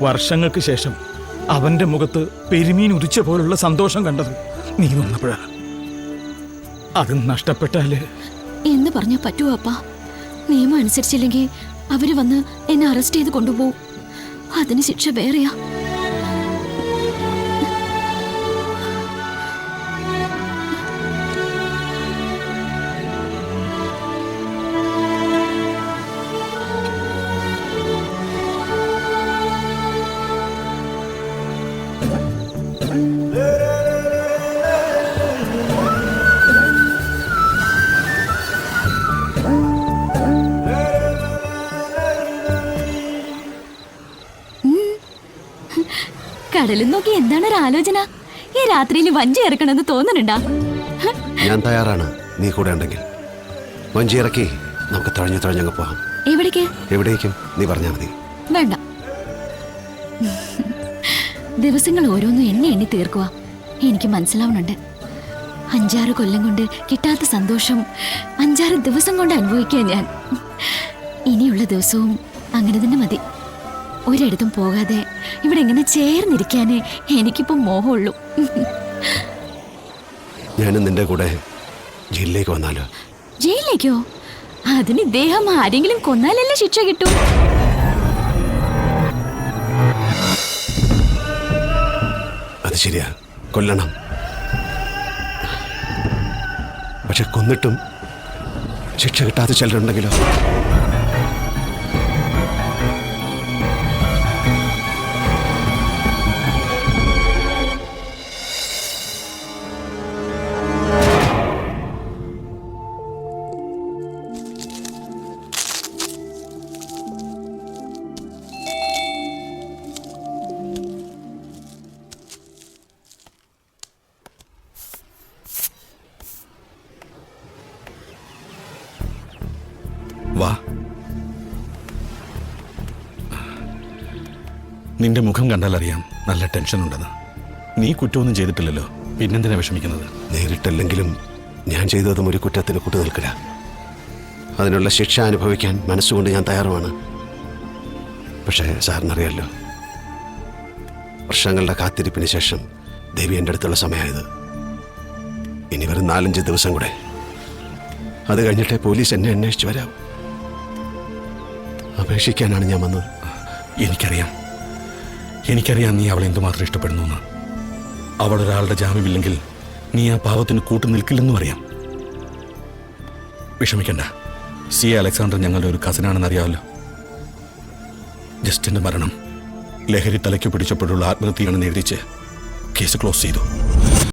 വർഷങ്ങൾക്ക് ശേഷം അവന്റെ മുഖത്ത് പെരുമീൻ ഉദിച്ച പോലുള്ള സന്തോഷം കണ്ടത് നീ വന്നപ്പോഴാ. അത് നഷ്ടപ്പെട്ടാല് എന്ന് പറഞ്ഞാ പറ്റുമോ അപ്പാ? നിയമം അനുസരിച്ചില്ലെങ്കിൽ അവര് വന്ന് എന്നെ അറസ്റ്റ് ചെയ്ത് കൊണ്ടുപോകും. അതിന് ശിക്ഷ വേറെയാ. കടലും നോക്കി എന്താണ് ഒരു ആലോചന? ഈ രാത്രിയിൽ വഞ്ചി ഇറക്കണമെന്ന് തോന്നുന്നുണ്ടാ? ഞാൻ തയ്യാറാണ്, നീ കൂടെ ഉണ്ടെങ്കിൽ. വഞ്ചി ഇറക്കി നമുക്ക് തഴഞ്ഞങ്ങ് പോവാം. എവിടേക്ക്? എവിടേക്കും നീ പറഞ്ഞാൽ മതി. വേണ്ട, ദിവസങ്ങൾ ഓരോന്നും എണ്ണി തീർക്കുക. എനിക്ക് മനസ്സിലാവുന്നുണ്ട്. 5-6 കൊല്ലം കൊണ്ട് കിട്ടാത്ത സന്തോഷം 5-6 ദിവസം കൊണ്ട് അനുഭവിക്കുക ഞാൻ. ഇനിയുള്ള ദിവസവും അങ്ങനെ തന്നെ മതി. ഒരിടത്തും പോകാതെ ഇവിടെ എങ്ങനെ ചേർന്നിരിക്കാനേ എനിക്കിപ്പോ മോഹമുള്ളൂ. ഞാനും നിന്റെ കൂടെ ജയിലിലേക്ക് വന്നാലോ? ജയിലിലേക്കോ? അതിന് ഇദ്ദേഹം ആരെങ്കിലും കൊന്നാലല്ലേ ശിക്ഷ കിട്ടൂ. അത് ശരിയാ, കൊല്ലണം. പക്ഷെ കൊന്നിട്ടും ശിക്ഷ കിട്ടാത്ത ചിലരുണ്ടെങ്കിലോ? വാ. നിന്റെ മുഖം കണ്ടാൽ അറിയാം നല്ല ടെൻഷൻ ഉണ്ടെന്ന്. നീ കുറ്റമൊന്നും ചെയ്തിട്ടില്ലല്ലോ, പിന്നെന്തിനാ വിഷമിക്കുന്നത്? നേരിട്ടല്ലെങ്കിലും ഞാൻ ചെയ്തതും ഒരു കുറ്റത്തിന് കൂട്ടുനിൽക്കില്ല. അതിനുള്ള ശിക്ഷ അനുഭവിക്കാൻ മനസ്സുകൊണ്ട് ഞാൻ തയ്യാറുമാണ്. പക്ഷേ സാറിനറിയാമല്ലോ, വർഷങ്ങളുടെ കാത്തിരിപ്പിന് ശേഷം ദേവി എൻ്റെ അടുത്തുള്ള സമയമായത്. ഇനി വെറും 4-5 ദിവസം കൂടെ, അത് കഴിഞ്ഞിട്ടേ പോലീസ് എന്നെ അന്വേഷിച്ച് വരാം. അപേക്ഷിക്കാനാണ് ഞാൻ വന്നത്. എനിക്കറിയാം നീ അവളെ എന്തുമാത്രം ഇഷ്ടപ്പെടുന്നു എന്ന്. അവളൊരാളുടെ ജാമ്യമില്ലെങ്കിൽ നീ ആ പാവത്തിന് കൂട്ടു നിൽക്കില്ലെന്നും അറിയാം. വിഷമിക്കണ്ട. CA അലക്സാണ്ടർ ഞങ്ങളുടെ ഒരു കസിനാണെന്ന് അറിയാമല്ലോ. ജസ്റ്റിന്റെ മരണം ലഹരി തലയ്ക്ക് പിടിച്ചപ്പോഴുള്ള ആത്മഹത്യയാണെന്ന് എഴുതിച്ച് കേസ് ക്ലോസ് ചെയ്തു.